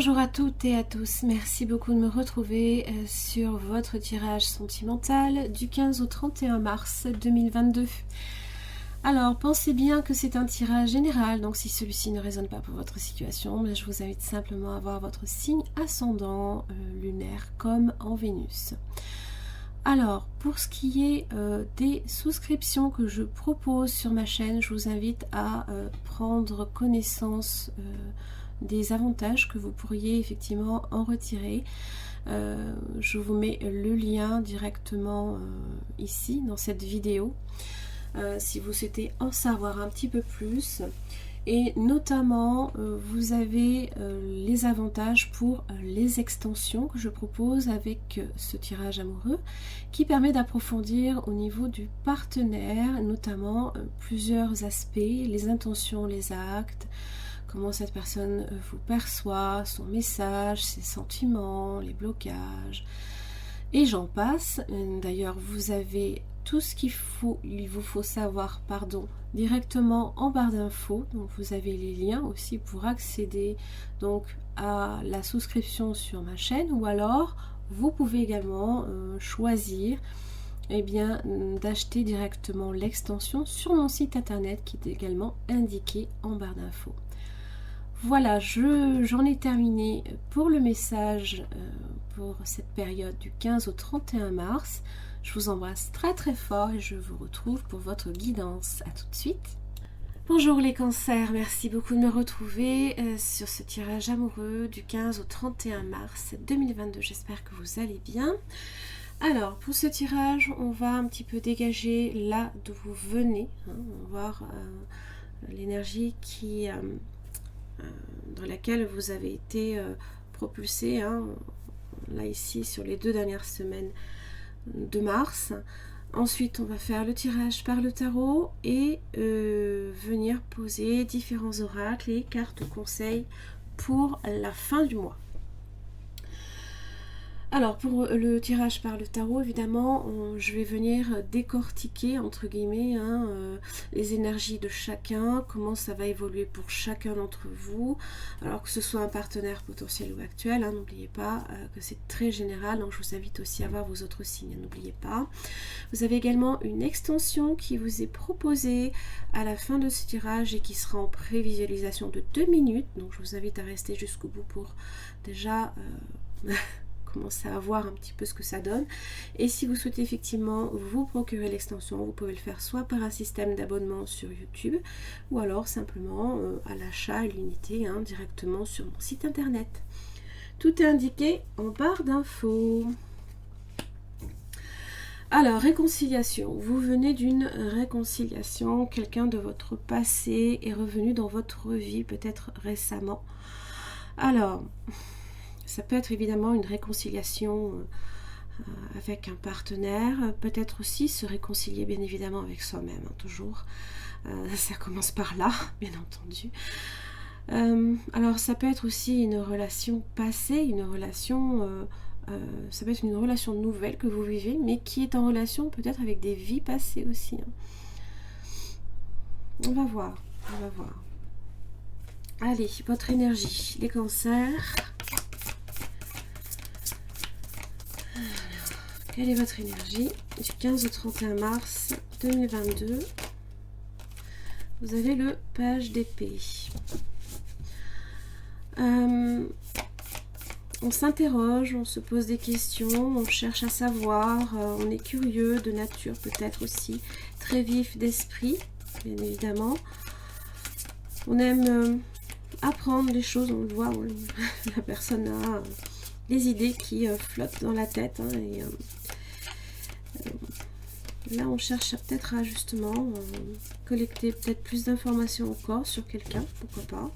Bonjour à toutes et à tous, merci beaucoup de me retrouver sur votre tirage sentimental du 15 au 31 mars 2022. Alors, pensez bien que c'est un tirage général, donc si celui-ci ne résonne pas pour votre situation, je vous invite simplement à voir votre signe ascendant lunaire comme en Vénus. Alors, pour ce qui est des souscriptions que je propose sur ma chaîne, je vous invite à prendre connaissance des avantages que vous pourriez effectivement en retirer. Je vous mets le lien directement ici dans cette vidéo si vous souhaitez en savoir un petit peu plus. Et notamment, vous avez les avantages pour les extensions que je propose avec ce tirage amoureux qui permet d'approfondir au niveau du partenaire, notamment plusieurs aspects, les intentions, les actes, comment cette personne vous perçoit, son message, ses sentiments, les blocages, et j'en passe. D'ailleurs, vous avez tout ce qu'il vous faut savoir, directement en barre d'infos. Donc vous avez les liens aussi pour accéder donc à la souscription sur ma chaîne, ou alors vous pouvez également choisir d'acheter directement l'extension sur mon site internet qui est également indiqué en barre d'infos. Voilà, j'en ai terminé pour le message pour cette période du 15 au 31 mars. Je vous embrasse très très fort et je vous retrouve pour votre guidance. A tout de suite. Bonjour les cancers, merci beaucoup de me retrouver sur ce tirage amoureux du 15 au 31 mars 2022. J'espère que vous allez bien. Alors, pour ce tirage, on va un petit peu dégager là d'où vous venez. On va voir l'énergie qui... dans laquelle vous avez été propulsé, là ici sur les 2 dernières semaines de mars. Ensuite on va faire le tirage par le tarot et venir poser différents oracles et cartes conseils pour la fin du mois. Alors pour le tirage par le tarot, évidemment, je vais venir décortiquer entre guillemets les énergies de chacun, comment ça va évoluer pour chacun d'entre vous, alors que ce soit un partenaire potentiel ou actuel, n'oubliez pas que c'est très général, donc je vous invite aussi à voir vos autres signes, n'oubliez pas. Vous avez également une extension qui vous est proposée à la fin de ce tirage et qui sera en prévisualisation de 2 minutes, donc je vous invite à rester jusqu'au bout pour déjà... commencer à voir un petit peu ce que ça donne. Et si vous souhaitez effectivement vous procurer l'extension, vous pouvez le faire soit par un système d'abonnement sur YouTube ou alors simplement à l'achat à l'unité directement sur mon site internet. Tout est indiqué en barre d'infos. Alors, réconciliation. Vous venez d'une réconciliation, quelqu'un de votre passé est revenu dans votre vie peut-être récemment. Alors... ça peut être évidemment une réconciliation avec un partenaire, peut-être aussi se réconcilier bien évidemment avec soi-même, toujours. Ça commence par là, bien entendu. Alors ça peut être aussi une relation passée, une relation, ça peut être une relation nouvelle que vous vivez, mais qui est en relation peut-être avec des vies passées aussi. On va voir, on va voir. Allez, votre énergie, les cancers. Quelle est votre énergie du 15 au 31 mars 2022? Vous avez le page d'épée. On s'interroge, on se pose des questions, on cherche à savoir, on est curieux de nature peut-être aussi, très vif d'esprit, bien évidemment. On aime apprendre des choses, on le voit, la personne a des idées qui flottent dans la tête et là on cherche peut-être à justement collecter peut-être plus d'informations encore sur quelqu'un, pourquoi pas.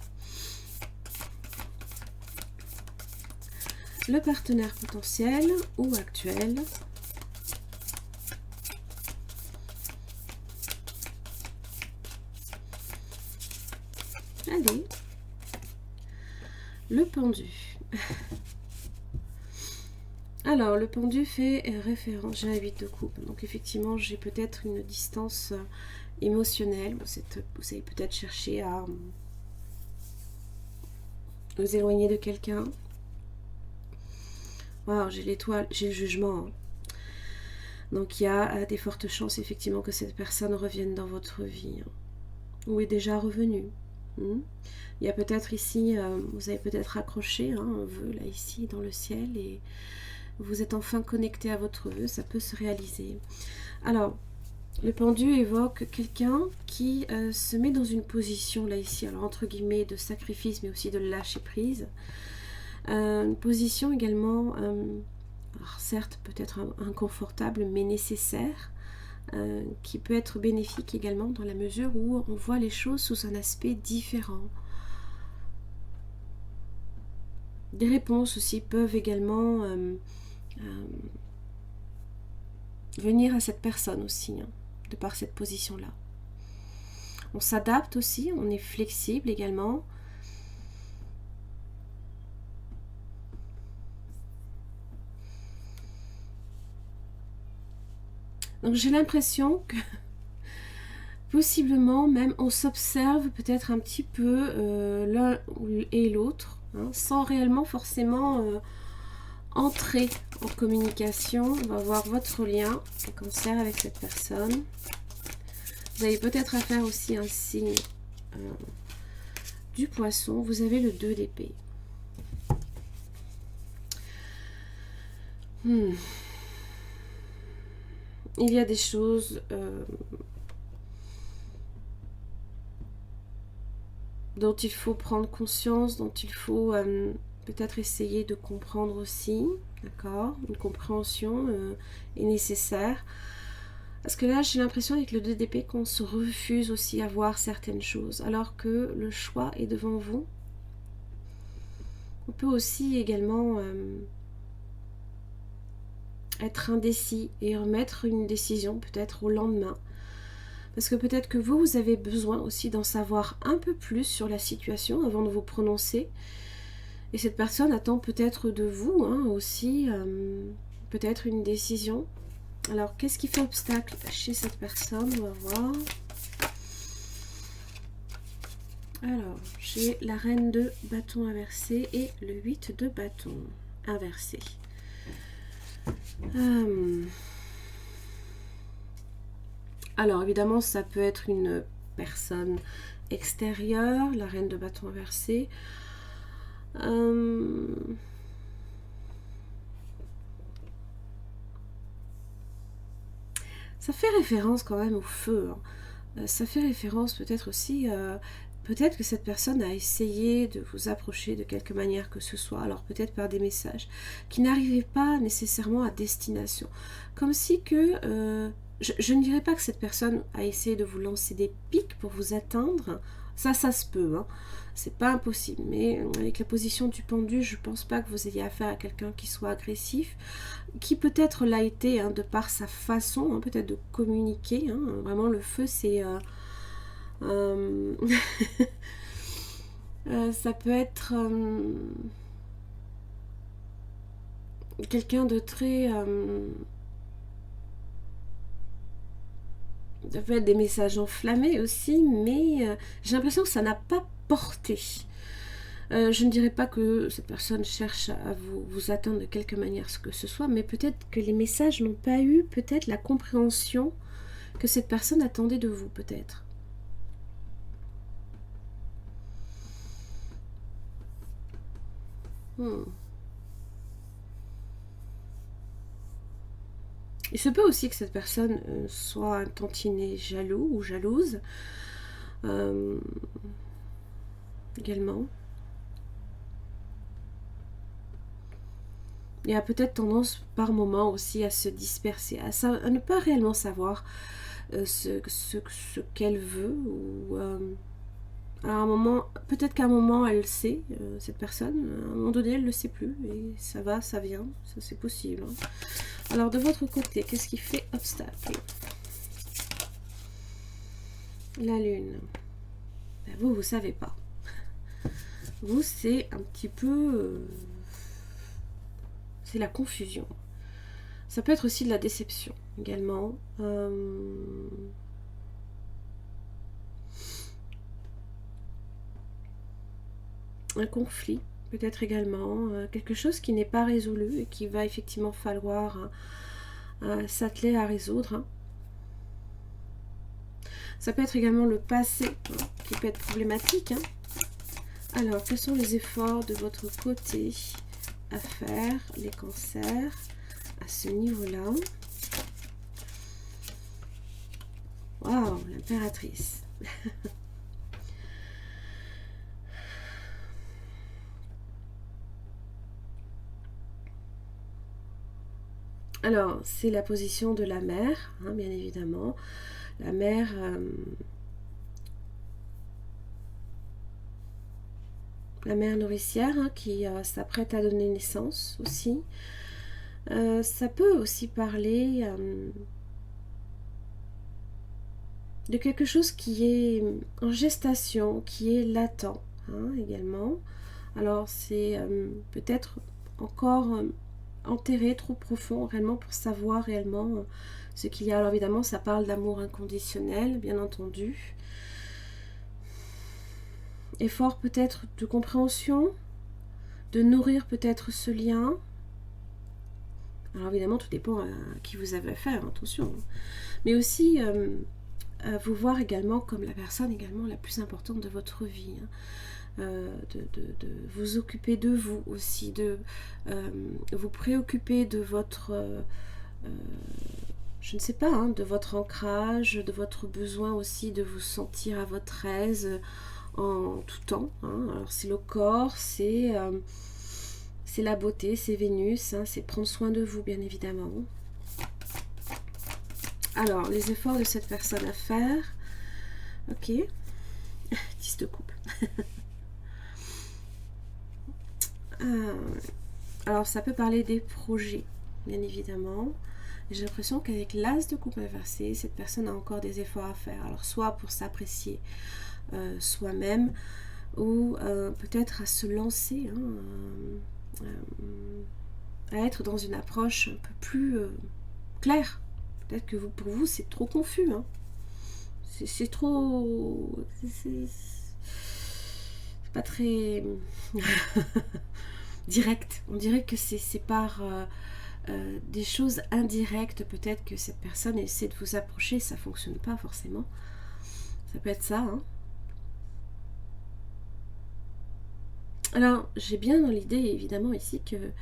Le partenaire potentiel ou actuel. Allez, le pendu. Alors, le pendu fait référence, j'ai un 8 de coupe, donc effectivement j'ai peut-être une distance émotionnelle, vous allez peut-être chercher à vous éloigner de quelqu'un. Waouh, j'ai l'étoile, j'ai le jugement. Donc il y a des fortes chances effectivement que cette personne revienne dans votre vie. Ou est déjà revenue. Il y a peut-être ici, vous avez peut-être accroché un vœu là ici dans le ciel et vous êtes enfin connecté à votre vœu, ça peut se réaliser. Alors, le pendu évoque quelqu'un qui se met dans une position là ici, alors entre guillemets de sacrifice mais aussi de lâcher prise. Une position également, alors certes peut-être inconfortable mais nécessaire, qui peut être bénéfique également dans la mesure où on voit les choses sous un aspect différent. Des réponses aussi peuvent également venir à cette personne aussi, de par cette position-là. On s'adapte aussi, on est flexible également. Donc j'ai l'impression que possiblement même on s'observe peut-être un petit peu l'un et l'autre, sans réellement forcément entrer en communication. On va voir votre lien, le cancer avec cette personne. Vous avez peut-être à faire aussi un signe du poisson. Vous avez le 2 d'épée. Il y a des choses dont il faut prendre conscience, dont il faut peut-être essayer de comprendre aussi, d'accord? Une compréhension est nécessaire. Parce que là, j'ai l'impression avec le 2 d'épée qu'on se refuse aussi à voir certaines choses, alors que le choix est devant vous. On peut aussi également être indécis et remettre une décision peut-être au lendemain. Parce que peut-être que vous avez besoin aussi d'en savoir un peu plus sur la situation avant de vous prononcer. Et cette personne attend peut-être de vous aussi peut-être une décision. Alors, qu'est-ce qui fait obstacle chez cette personne? On va voir. Alors, j'ai la reine de bâton inversé et le 8 de bâton inversé. Alors, évidemment, ça peut être une personne extérieure, la reine de bâton inversé. Ça fait référence quand même au feu. Ça fait référence peut-être aussi... peut-être que cette personne a essayé de vous approcher de quelque manière que ce soit, alors peut-être par des messages, qui n'arrivaient pas nécessairement à destination. Comme si que... je ne dirais pas que cette personne a essayé de vous lancer des pics pour vous atteindre. Ça se peut. C'est pas impossible. Mais avec la position du pendu, je pense pas que vous ayez affaire à quelqu'un qui soit agressif, qui peut-être l'a été de par sa façon, peut-être de communiquer. Vraiment, le feu, c'est... ça peut être quelqu'un de très... ça peut être des messages enflammés aussi, mais j'ai l'impression que ça n'a pas porté. Je ne dirais pas que cette personne cherche à vous atteindre de quelque manière ce que ce soit, mais peut-être que les messages n'ont pas eu peut-être la compréhension que cette personne attendait de vous, peut-être. Il se peut aussi que cette personne soit un tantinet jaloux ou jalouse. Également. Et a peut-être tendance par moment aussi à se disperser, à ne pas réellement savoir ce qu'elle veut. Ou à un moment, peut-être qu'à un moment elle sait, cette personne, à un moment donné elle ne le sait plus. Et ça va, ça vient, ça c'est possible. Alors de votre côté, qu'est-ce qui fait obstacle? La lune. Ben, vous savez pas. Vous, c'est un petit peu... c'est la confusion. Ça peut être aussi de la déception également. un conflit, peut-être également, quelque chose qui n'est pas résolu et qui va effectivement falloir s'atteler à résoudre. Hein. Ça peut être également le passé, hein, qui peut être problématique. Hein. Alors, quels sont les efforts de votre côté à faire, les cancers, à ce niveau-là? Waouh, l'impératrice. Alors, c'est la position de la mère, hein, bien évidemment. La mère... la mère nourricière, hein, qui s'apprête à donner naissance aussi. Ça peut aussi parler de quelque chose qui est en gestation, qui est latent, hein, également. Alors c'est peut-être encore enterré, trop profond réellement pour savoir réellement ce qu'il y a. Alors évidemment ça parle d'amour inconditionnel, bien entendu. Effort peut-être de compréhension, de nourrir peut-être ce lien. Alors évidemment tout dépend à qui vous avez affaire, attention. Mais aussi vous voir également comme la personne également la plus importante de votre vie. Hein. De vous occuper de vous aussi, de vous préoccuper de votre, je ne sais pas, hein, de votre ancrage, de votre besoin aussi de vous sentir à votre aise en tout temps. Hein. Alors c'est le corps, c'est la beauté, c'est Vénus, hein, c'est prendre soin de vous bien évidemment. Alors les efforts de cette personne à faire, ok, 10 de coupe. Alors ça peut parler des projets, bien évidemment. J'ai l'impression qu'avec l'as de coupe inversé, cette personne a encore des efforts à faire. Alors soit pour s'apprécier soi-même, ou peut-être à se lancer, hein, à être dans une approche un peu plus claire. Peut-être que pour vous c'est trop confus. Hein. C'est trop... C'est pas très... direct. On dirait que c'est par des choses indirectes. Peut-être que cette personne essaie de vous approcher, ça fonctionne pas forcément. Ça peut être ça. Hein. Alors, j'ai bien dans l'idée, évidemment, ici, que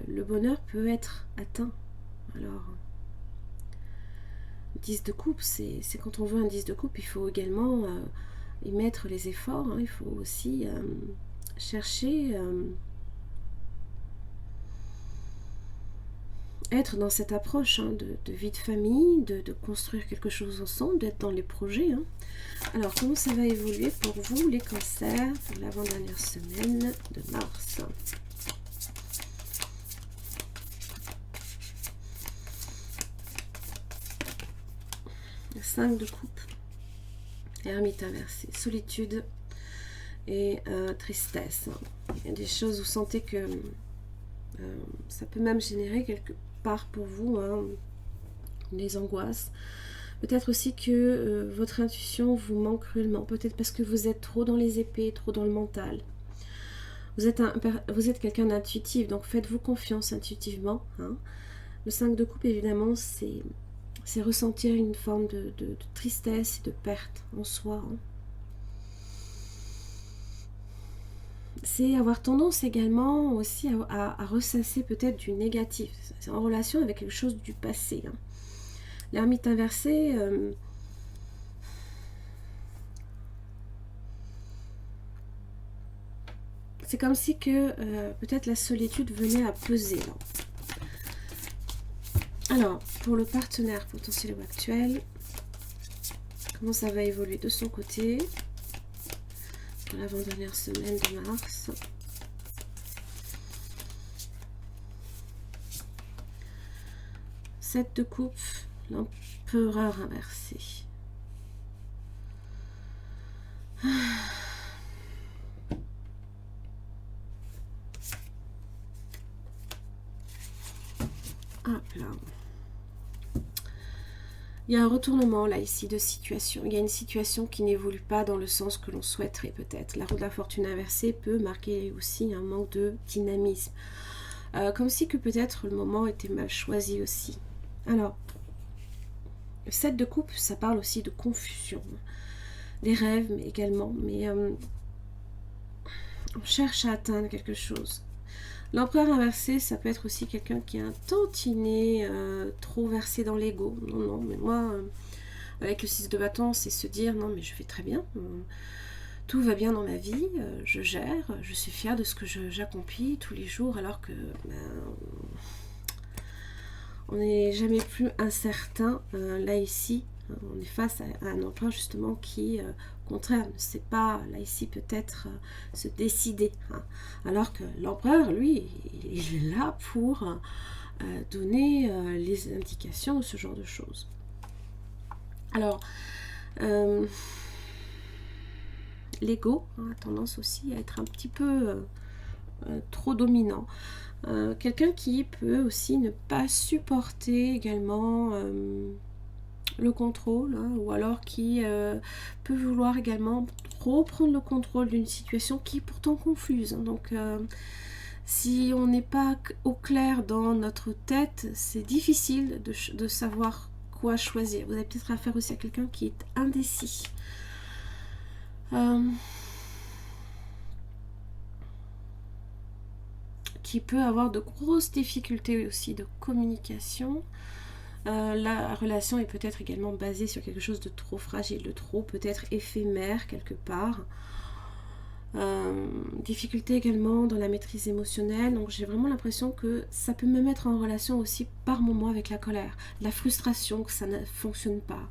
le bonheur peut être atteint. Alors, 10 de coupe, c'est quand on veut un 10 de coupe, il faut également y mettre les efforts. Hein. Il faut aussi chercher... être dans cette approche hein, de vie de famille, de construire quelque chose ensemble, d'être dans les projets. Hein. Alors, comment ça va évoluer pour vous, les cancers, pour l'avant-dernière semaine de mars? Le 5 de coupe, ermite inversée, solitude et tristesse. Il y a des choses, vous sentez que ça peut même générer quelque part pour vous hein, des angoisses. Peut-être aussi que votre intuition vous manque cruellement. Peut-être parce que vous êtes trop dans les épées, trop dans le mental. Vous êtes quelqu'un d'intuitif, donc faites-vous confiance intuitivement. Hein. Le 5 de coupe, évidemment, c'est ressentir une forme de tristesse et de perte en soi. Hein. C'est avoir tendance également aussi à ressasser peut-être du négatif. C'est en relation avec quelque chose du passé. Hein. L'ermite inversé, c'est comme si que peut-être la solitude venait à peser. Là. Alors, pour le partenaire potentiel ou actuel, comment ça va évoluer de son côté pour l'avant-dernière semaine de mars? Sept de coupe, l'empereur inversé. Hop là. Il y a un retournement là ici de situation. Il y a une situation qui n'évolue pas dans le sens que l'on souhaiterait peut-être. La roue de la fortune inversée peut marquer aussi un manque de dynamisme. Comme si que peut-être le moment était mal choisi aussi. Alors, le 7 de coupe, ça parle aussi de confusion. Des rêves mais également. Mais on cherche à atteindre quelque chose. L'empereur inversé, ça peut être aussi quelqu'un qui a un tantinet trop versé dans l'ego. Non, non, mais moi, avec le 6 de bâton, c'est se dire, non, mais je vais très bien. Tout va bien dans ma vie, je gère, je suis fière de ce que j'accomplis tous les jours, alors que on n'est jamais plus incertain. Là, ici, on est face à un empereur justement qui, au contraire, ne sait pas, là, ici, peut-être se décider. Hein. Alors que l'empereur, lui, il est là pour donner les indications, ce genre de choses. Alors, l'ego a tendance aussi à être un petit peu trop dominant. Quelqu'un qui peut aussi ne pas supporter également le contrôle, hein, ou alors qui peut vouloir également trop prendre le contrôle d'une situation qui est pourtant confuse. Hein. Donc, si on n'est pas au clair dans notre tête, c'est difficile de savoir quoi choisir. Vous avez peut-être affaire aussi à quelqu'un qui est indécis. Qui peut avoir de grosses difficultés aussi de communication. La relation est peut-être également basée sur quelque chose de trop fragile, de trop peut-être éphémère quelque part. Difficulté également dans la maîtrise émotionnelle. Donc j'ai vraiment l'impression que ça peut me mettre en relation aussi par moments avec la colère, la frustration que ça ne fonctionne pas.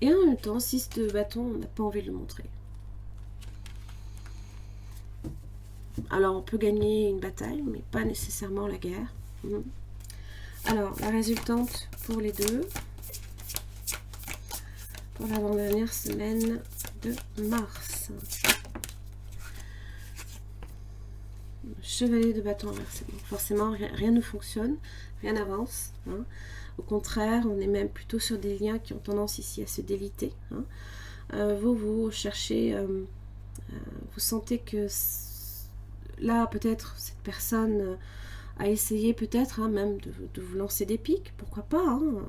Et en même temps, 6 de bâton, on n'a pas envie de le montrer. Alors on peut gagner une bataille, mais pas nécessairement la guerre. Alors la résultante pour les deux, pour l'avant-dernière semaine de mars. Chevalier de bâton inversé. Donc forcément rien ne fonctionne, rien n'avance. Hein. Au contraire, on est même plutôt sur des liens qui ont tendance ici à se déliter. Hein. Vous cherchez, vous sentez que là, peut-être, cette personne a essayé peut-être hein, même de vous lancer des piques, pourquoi pas, hein.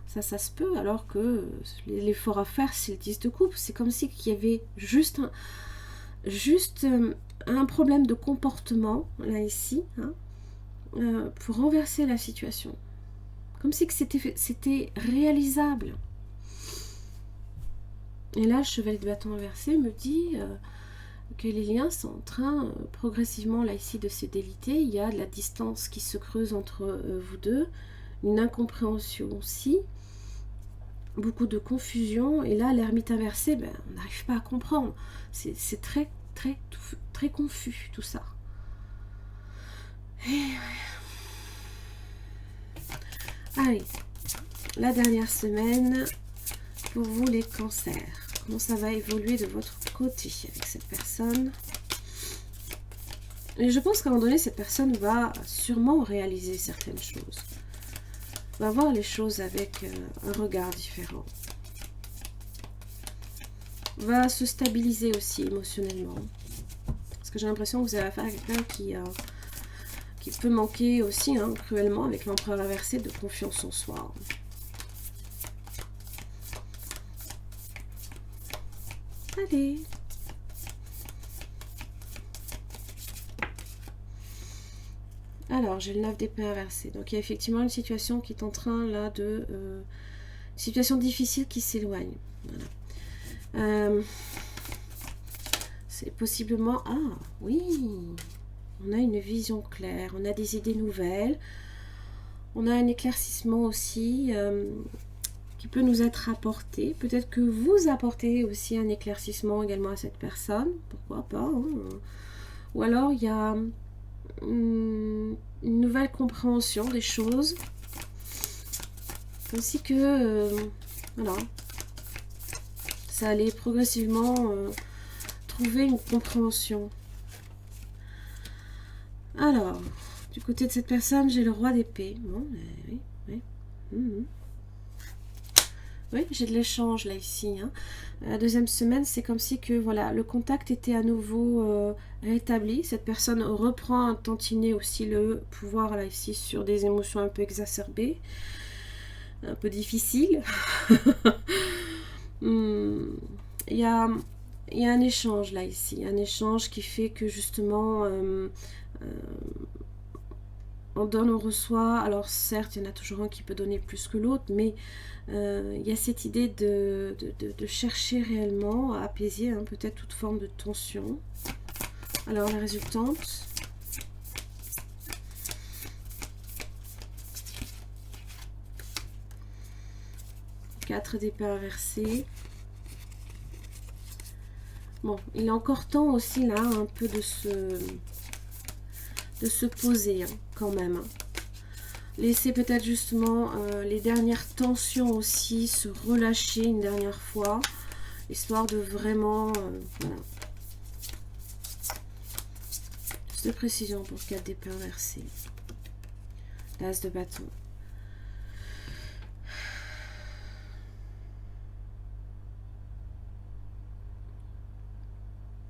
Ça se peut, alors que l'effort à faire, c'est le 10 de coupe. C'est comme si qu'il y avait juste un problème de comportement, là, ici, hein, pour renverser la situation. Comme si que c'était réalisable. Et là, le chevalier de bâton inversé me dit... que les liens sont en train progressivement là ici de se déliter. Il y a de la distance qui se creuse entre vous deux, une incompréhension aussi, beaucoup de confusion, et là l'ermite inversé, ben, on n'arrive pas à comprendre, c'est très confus tout ça. Et... allez, la dernière semaine pour vous les cancers. Comment ça va évoluer de votre côté avec cette personne? Et je pense qu'à un moment donné, cette personne va sûrement réaliser certaines choses. Va voir les choses avec un regard différent. Va se stabiliser aussi émotionnellement. Parce que j'ai l'impression que vous avez affaire à quelqu'un qui peut manquer aussi hein, cruellement avec l'empereur inversé de confiance en soi. Allez. Alors, j'ai le 9 d'épée inversé. Donc, il y a effectivement une situation qui est en train, là, de... une situation difficile qui s'éloigne. Voilà. C'est possiblement... ah, oui. On a une vision claire. On a des idées nouvelles. On a un éclaircissement aussi... qui peut nous être apporté. Peut-être que vous apportez aussi un éclaircissement également à cette personne. Pourquoi pas. Hein. Ou alors, il y a une nouvelle compréhension des choses. Ainsi que, voilà, ça allait progressivement trouver une compréhension. Alors, du côté de cette personne, j'ai le roi d'épée. Bon, oui. Oui, j'ai de l'échange là ici. Hein. La deuxième semaine, c'est comme si que voilà, le contact était à nouveau rétabli. Cette personne reprend un tantinet aussi le pouvoir là ici sur des émotions un peu exacerbées, un peu difficiles. Il y a, il y a un échange là ici, un échange qui fait que justement on donne, on reçoit. Alors certes, il y en a toujours un qui peut donner plus que l'autre, mais il y a cette idée de chercher réellement à apaiser hein, peut-être toute forme de tension. Alors la résultante. Quatre d'épée inversée. Bon, il est encore temps aussi là un peu de se poser hein, quand même. Hein. Laisser peut-être justement les dernières tensions aussi se relâcher une dernière fois, histoire de vraiment... voilà. Plus de précision pour 4 d'épée inversée. L'as de bâton.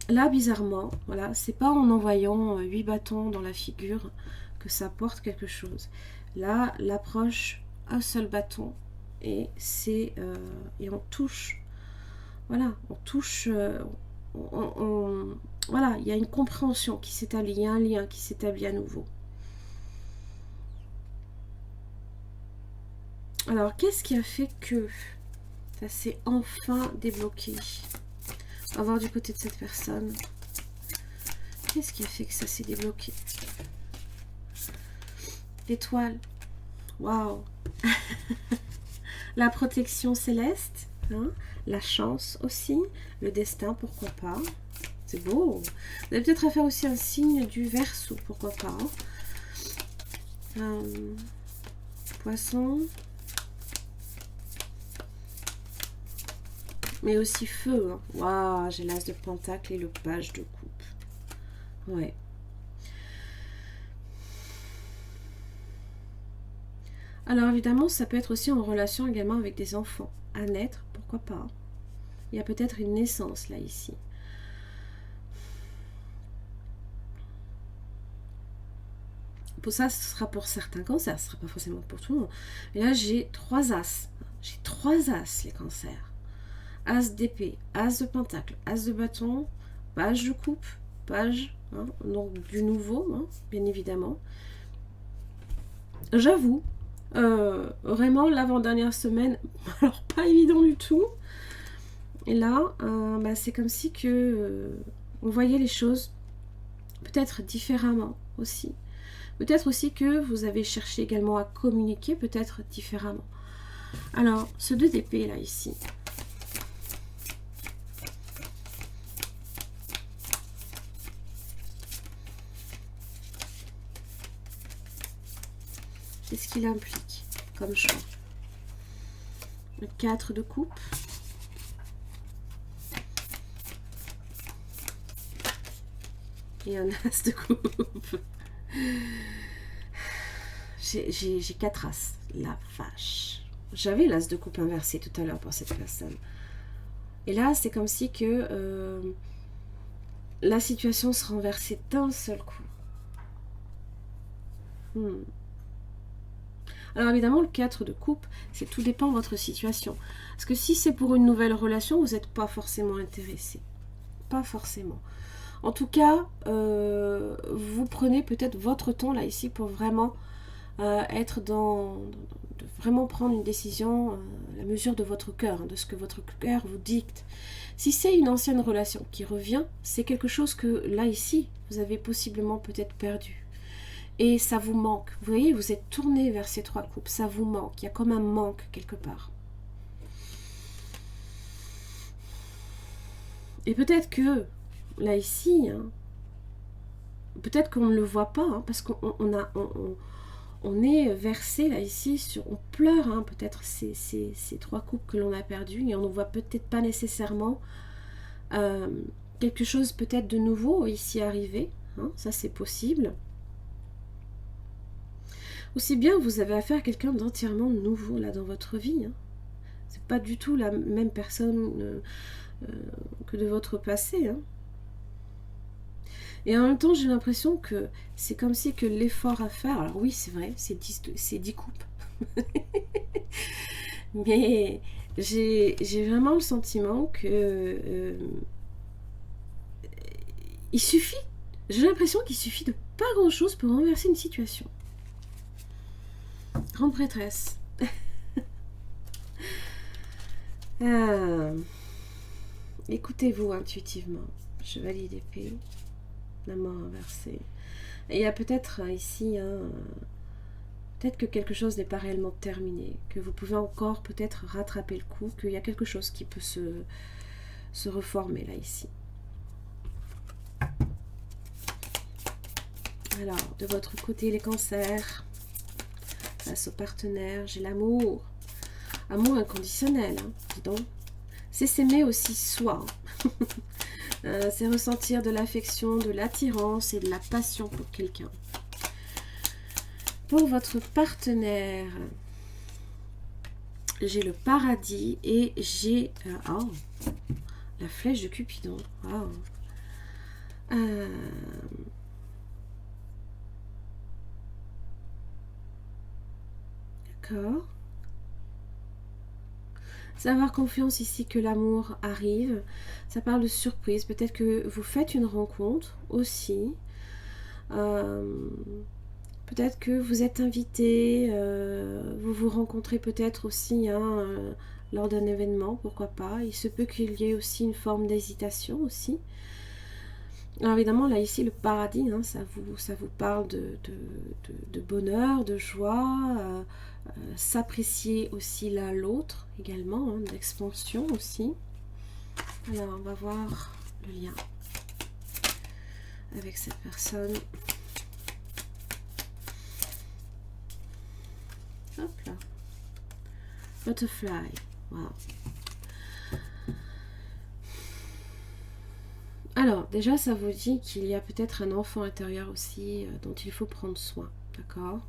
Là, bizarrement, voilà, c'est pas en envoyant 8 bâtons dans la figure que ça porte quelque chose. Là, l'approche, un seul bâton, et c'est et on touche. Voilà, on touche. Voilà, il y a une compréhension qui s'établit, il y a un lien qui s'établit à nouveau. Alors, qu'est-ce qui a fait que ça s'est enfin débloqué? On va voir du côté de cette personne. Qu'est-ce qui a fait que ça s'est débloqué? L'étoile. Waouh. La protection céleste. Hein, la chance aussi. Le destin, pourquoi pas. C'est beau. Vous avez peut-être à faire aussi un signe du Verseau, pourquoi pas. Poisson. Mais aussi feu. Hein. Waouh, j'ai l'as de pentacle et le page de coupe. Ouais. Alors évidemment, ça peut être aussi en relation également avec des enfants à naître, pourquoi pas. Il y a peut-être une naissance là ici. Pour ça, ce sera pour certains cancers, ce ne sera pas forcément pour tout le monde. Et là, j'ai 3 as. J'ai 3 as, les cancers. As d'épée, as de pentacle, as de bâton, page de coupe, page, hein, donc du nouveau, hein, bien évidemment. J'avoue, vraiment l'avant-dernière semaine, alors pas évident du tout. Et là, bah, c'est comme si que on voyait les choses peut-être différemment aussi. Peut-être aussi que vous avez cherché également à communiquer peut-être différemment. Alors, ce 2 d'épée là ici. Qu'est-ce qu'il implique comme choix? Le 4 de coupe. Et un as de coupe. J'ai 4 as. La vache. J'avais l'as de coupe inversé tout à l'heure pour cette personne. Et là, c'est comme si que la situation se renversait d'un seul coup. Alors évidemment, le 4 de coupe, c'est tout dépend de votre situation. Parce que si c'est pour une nouvelle relation, vous n'êtes pas forcément intéressé. Pas forcément. En tout cas, vous prenez peut-être votre temps là ici pour vraiment être de vraiment prendre une décision à la mesure de votre cœur, hein, de ce que votre cœur vous dicte. Si c'est une ancienne relation qui revient, c'est quelque chose que là ici, vous avez possiblement peut-être perdu. Et ça vous manque. Vous voyez, vous êtes tourné vers ces 3 coupes. Ça vous manque. Il y a comme un manque quelque part. Et peut-être que, là, ici, hein, peut-être qu'on ne le voit pas, hein, parce qu'on est versé, là, ici, on pleure, hein, peut-être ces 3 coupes que l'on a perdues, et on ne voit peut-être pas nécessairement quelque chose peut-être de nouveau ici arriver. Hein, ça, c'est possible. Aussi bien, vous avez affaire à quelqu'un d'entièrement nouveau là dans votre vie. Hein. C'est pas du tout la même personne que de votre passé. Hein. Et en même temps, j'ai l'impression que c'est comme si que l'effort à faire... Alors oui, c'est vrai, c'est 10 coupes. Mais j'ai vraiment le sentiment que... il suffit... J'ai l'impression qu'il suffit de pas grand-chose pour renverser une situation. Grande prêtresse. Écoutez-vous intuitivement. Chevalier d'épée. La mort inversée. Et il y a peut-être ici, peut-être que quelque chose n'est pas réellement terminé, que vous pouvez encore peut-être rattraper le coup, qu'il y a quelque chose qui peut se reformer là, ici. Alors, de votre côté, les cancers, face au partenaire, j'ai l'amour. Amour inconditionnel, hein, dis donc. C'est s'aimer aussi soi. C'est ressentir de l'affection, de l'attirance et de la passion pour quelqu'un. Pour votre partenaire, j'ai le paradis et j'ai la flèche de Cupidon. Wow. D'accord. C'est avoir confiance ici que l'amour arrive. Ça parle de surprise. Peut-être que vous faites une rencontre aussi. Peut-être que vous êtes invité. Vous vous rencontrez peut-être aussi lors d'un événement. Pourquoi pas. Il se peut qu'il y ait aussi une forme d'hésitation aussi. Alors évidemment, là ici, le paradis, hein, ça vous parle de bonheur, de joie, s'apprécier aussi l'un l'autre également, hein, d'expansion aussi. Alors, on va voir le lien avec cette personne. Hop là. Butterfly. Wow. Alors, déjà, ça vous dit qu'il y a peut-être un enfant intérieur aussi dont il faut prendre soin, d'accord?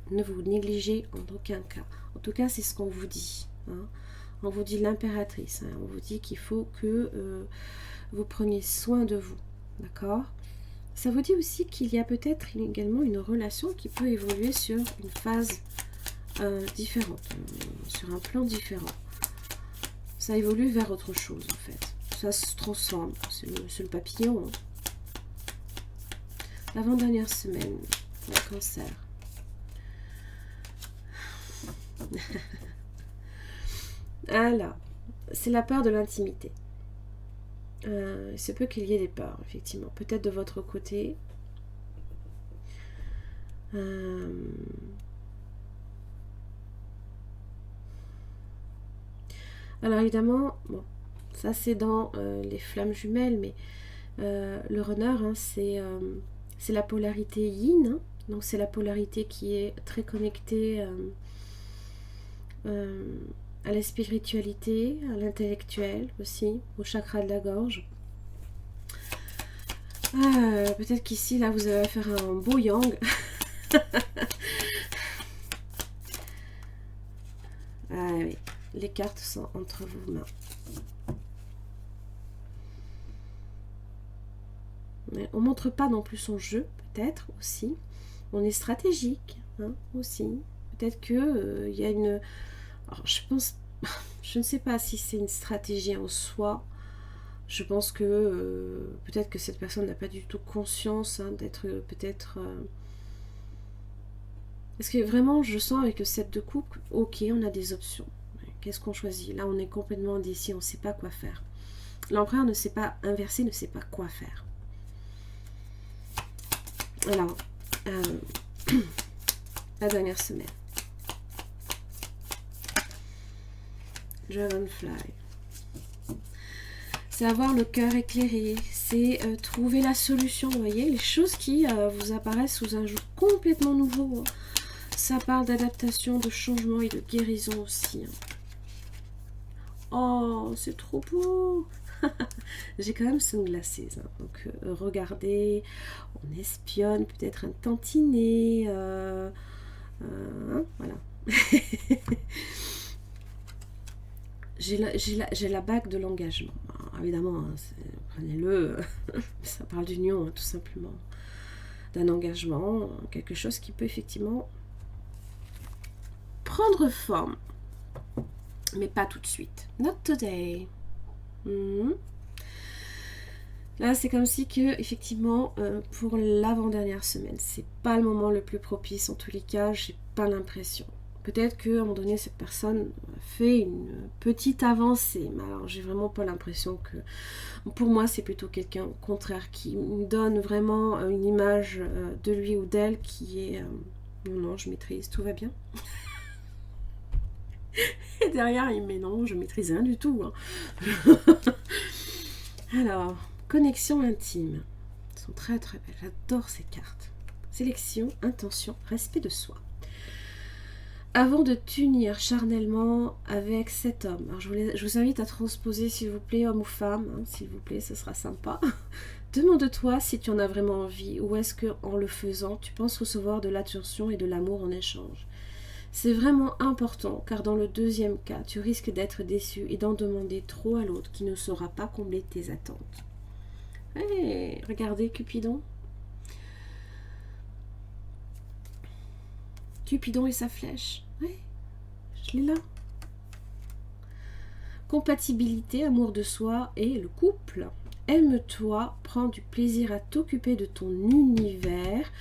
Ne vous négligez en aucun cas. En tout cas, c'est ce qu'on vous dit. Hein. On vous dit l'impératrice. Hein. On vous dit qu'il faut que vous preniez soin de vous, d'accord? Ça vous dit aussi qu'il y a peut-être également une relation qui peut évoluer sur une phase différente, sur un plan différent. Ça évolue vers autre chose, en fait. Ça se transforme, c'est le papillon. Hein. L'avant-dernière semaine, le cancer. Alors, c'est la peur de l'intimité. Il se peut qu'il y ait des peurs, effectivement. Peut-être de votre côté. Alors, évidemment, bon, ça c'est dans les flammes jumelles, mais le runner, hein, c'est la polarité yin, hein, donc c'est la polarité qui est très connectée à la spiritualité, à l'intellectuel aussi, au chakra de la gorge. Peut-être qu'ici, là, vous avez affaire à un beau yang. Oui, les cartes sont entre vos mains. Mais on ne montre pas non plus son jeu, peut-être aussi. On est stratégique, hein, aussi. Peut-être que il y a une... Alors, je ne sais pas si c'est une stratégie en soi. Je pense que peut-être que cette personne n'a pas du tout conscience d'être peut-être... Parce que vraiment, je sens avec le 7 de coupe, ok, on a des options. Qu'est-ce qu'on choisit? Là, on est complètement indécis, on ne sait pas quoi faire. L'empereur ne sait pas inverser, ne sait pas quoi faire. Alors, la dernière semaine. Dragonfly. C'est avoir le cœur éclairé, c'est trouver la solution, vous voyez, les choses qui vous apparaissent sous un jour complètement nouveau. Ça parle d'adaptation, de changement et de guérison aussi. Oh, c'est trop beau. J'ai quand même sunglasses, hein, donc regardez, on espionne peut-être un tantinet, Voilà. J'ai la bague de l'engagement. Évidemment, hein, prenez-le, ça parle d'union, hein, tout simplement. D'un engagement, quelque chose qui peut effectivement prendre forme. Mais pas tout de suite. Not today. Là, c'est comme si que, effectivement, pour l'avant-dernière semaine, c'est pas le moment le plus propice. En tous les cas, j'ai pas l'impression. Peut-être qu'à un moment donné, cette personne fait une petite avancée. Mais alors, j'ai vraiment pas l'impression que... Pour moi, c'est plutôt quelqu'un, au contraire, qui me donne vraiment une image de lui ou d'elle qui est... non, je maîtrise, tout va bien. Et derrière, il met non, je maîtrise rien du tout. Hein. Alors, connexion intime. Elles sont très très belles. J'adore ces cartes. Sélection, intention, respect de soi. Avant de t'unir charnellement avec cet homme, alors je vous invite à transposer s'il vous plaît, homme ou femme, hein, s'il vous plaît, ce sera sympa. Demande-toi si tu en as vraiment envie ou est-ce que en le faisant, tu penses recevoir de l'attention et de l'amour en échange. C'est vraiment important car dans le deuxième cas, tu risques d'être déçu et d'en demander trop à l'autre qui ne saura pas combler tes attentes. Hey, regardez Cupidon. Cupidon et sa flèche. Oui, je l'ai là. Compatibilité, amour de soi et le couple. Aime-toi, prends du plaisir à t'occuper de ton univers.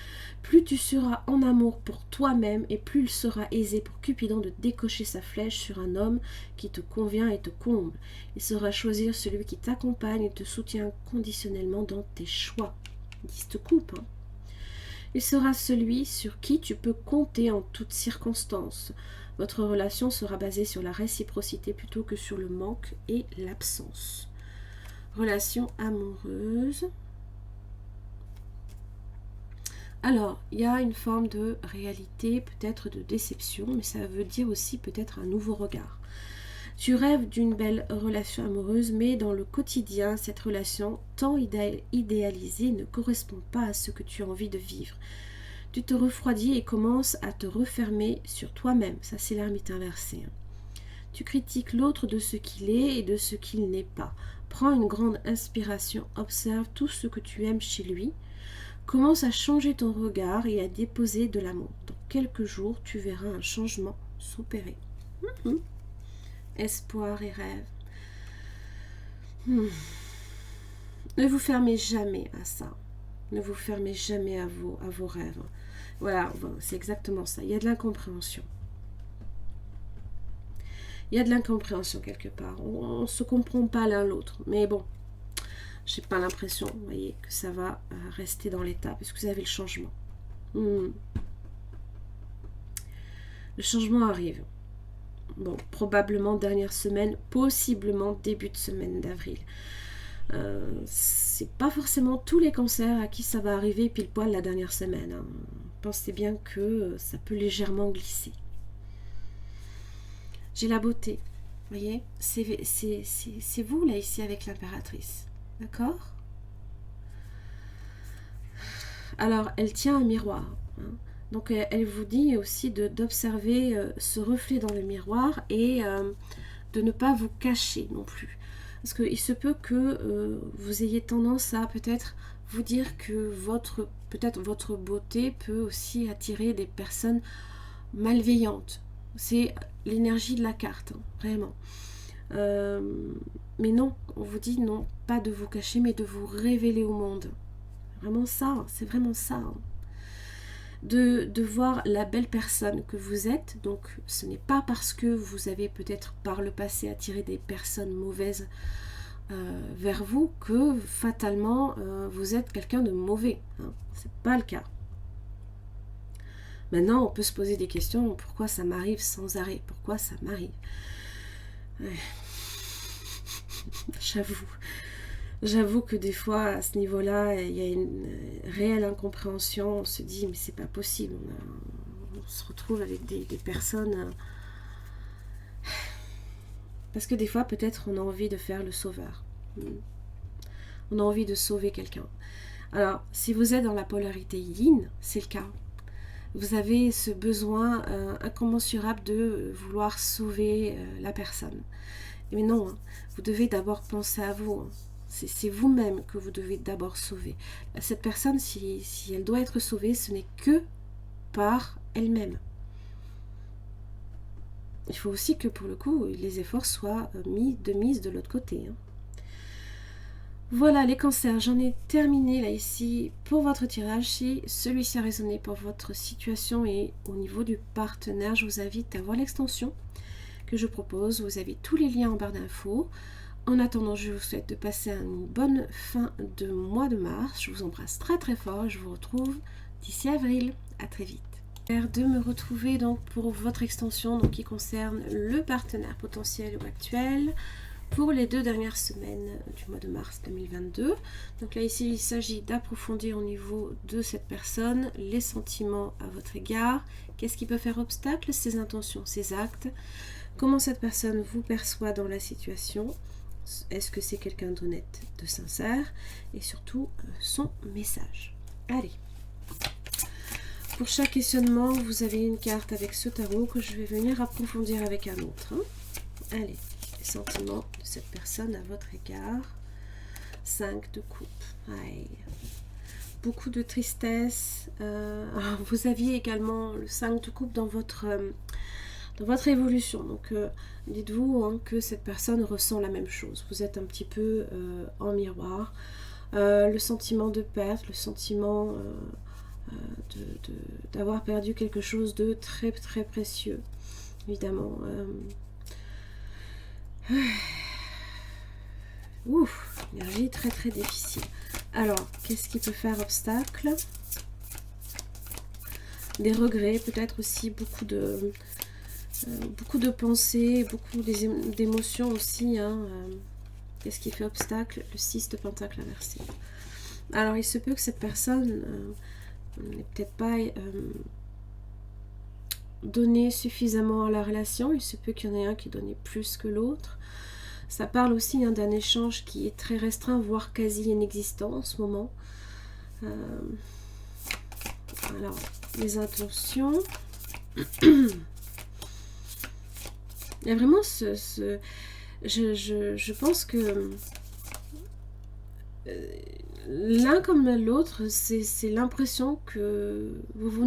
Plus tu seras en amour pour toi-même et plus il sera aisé pour Cupidon de décocher sa flèche sur un homme qui te convient et te comble. Il saura choisir celui qui t'accompagne et te soutient conditionnellement dans tes choix. Ils disent te coupe, hein. Il sera celui sur qui tu peux compter en toutes circonstances. Votre relation sera basée sur la réciprocité plutôt que sur le manque et l'absence. Relation amoureuse. Alors, il y a une forme de réalité, peut-être de déception, mais ça veut dire aussi peut-être un nouveau regard. Tu rêves d'une belle relation amoureuse, mais dans le quotidien, cette relation tant idéalisée ne correspond pas à ce que tu as envie de vivre. Tu te refroidis et commences à te refermer sur toi-même. Ça, c'est l'ermite inversé. Tu critiques l'autre de ce qu'il est et de ce qu'il n'est pas. Prends une grande inspiration, observe tout ce que tu aimes chez lui. Commence à changer ton regard et à déposer de l'amour. Dans quelques jours, tu verras un changement s'opérer. Espoir et rêve. Ne vous fermez jamais à ça. Ne vous fermez jamais à vos rêves. Voilà, c'est exactement ça. Il y a de l'incompréhension. Il y a de l'incompréhension quelque part. On ne se comprend pas l'un l'autre. Mais bon, j'ai pas l'impression, vous voyez, que ça va rester dans l'état, parce que vous avez le changement. Le changement arrive. Bon, probablement dernière semaine, possiblement début de semaine d'avril. C'est pas forcément tous les cancers à qui ça va arriver pile poil la dernière semaine. Hein. Pensez bien que ça peut légèrement glisser. J'ai la beauté, vous voyez, c'est vous là ici avec l'impératrice. D'accord? Alors, elle tient un miroir. Hein. Donc, elle vous dit aussi d'observer ce reflet dans le miroir et de ne pas vous cacher non plus. Parce qu'il se peut que vous ayez tendance à peut-être vous dire que peut-être votre beauté peut aussi attirer des personnes malveillantes. C'est l'énergie de la carte, hein, vraiment. Mais non, on vous dit non, pas de vous cacher, mais de vous révéler au monde. Vraiment ça, c'est vraiment ça. Hein. De voir la belle personne que vous êtes. Donc ce n'est pas parce que vous avez peut-être par le passé attiré des personnes mauvaises vers vous que fatalement vous êtes quelqu'un de mauvais. Hein. C'est pas le cas. Maintenant, on peut se poser des questions. Pourquoi ça m'arrive sans arrêt? Pourquoi ça m'arrive? Ouais. J'avoue que des fois, à ce niveau-là, il y a une réelle incompréhension. On se dit, mais c'est pas possible. On se retrouve avec des personnes... Parce que des fois, peut-être, on a envie de faire le sauveur. On a envie de sauver quelqu'un. Alors, si vous êtes dans la polarité yin, c'est le cas. vous avez ce besoin incommensurable de vouloir sauver la personne. Mais non, hein, vous devez d'abord penser à vous. Hein. C'est vous-même que vous devez d'abord sauver. Cette personne, si elle doit être sauvée, ce n'est que par elle-même. Il faut aussi que pour le coup, les efforts soient mis de l'autre côté. Hein. Voilà les cancers, j'en ai terminé là ici pour votre tirage. Si celui-ci a résonné pour votre situation et au niveau du partenaire, je vous invite à voir l'extension que je propose. Vous avez tous les liens en barre d'infos. En attendant, je vous souhaite de passer une bonne fin de mois de mars. Je vous embrasse très très fort. Je vous retrouve d'ici avril. À très vite. De me retrouver donc pour votre extension donc, qui concerne le partenaire potentiel ou actuel pour les 2 dernières semaines du mois de mars 2022. Donc là ici il s'agit d'approfondir au niveau de cette personne les sentiments à votre égard. Qu'est-ce qui peut faire obstacle? Ses intentions, ses actes. Comment cette personne vous perçoit dans la situation? Est-ce que c'est quelqu'un d'honnête, de sincère? Et surtout son message. Allez. Pour chaque questionnement, vous avez une carte avec ce tarot que je vais venir approfondir avec un autre. Hein. Allez, les sentiments de cette personne à votre égard. 5 de coupe. Aïe. Beaucoup de tristesse. Vous aviez également le 5 de coupe dans votre évolution. Donc, dites-vous hein, que cette personne ressent la même chose. Vous êtes un petit peu en miroir. Le sentiment de perte, le sentiment... d'avoir perdu quelque chose de très très précieux, évidemment. Ouf, énergie très très difficile. Alors, qu'est-ce qui peut faire obstacle? Des regrets, peut-être aussi beaucoup de pensées, beaucoup d'émotions aussi. Hein. Qu'est-ce qui fait obstacle? Le 6 de pentacle inversé. Alors, il se peut que cette personne... n'est peut-être pas donné suffisamment à la relation. Il se peut qu'il y en ait un qui donnait plus que l'autre. Ça parle aussi hein, d'un échange qui est très restreint, voire quasi inexistant en ce moment. Alors, les intentions. Il y a vraiment je pense que l'un comme l'autre, c'est l'impression que vous vous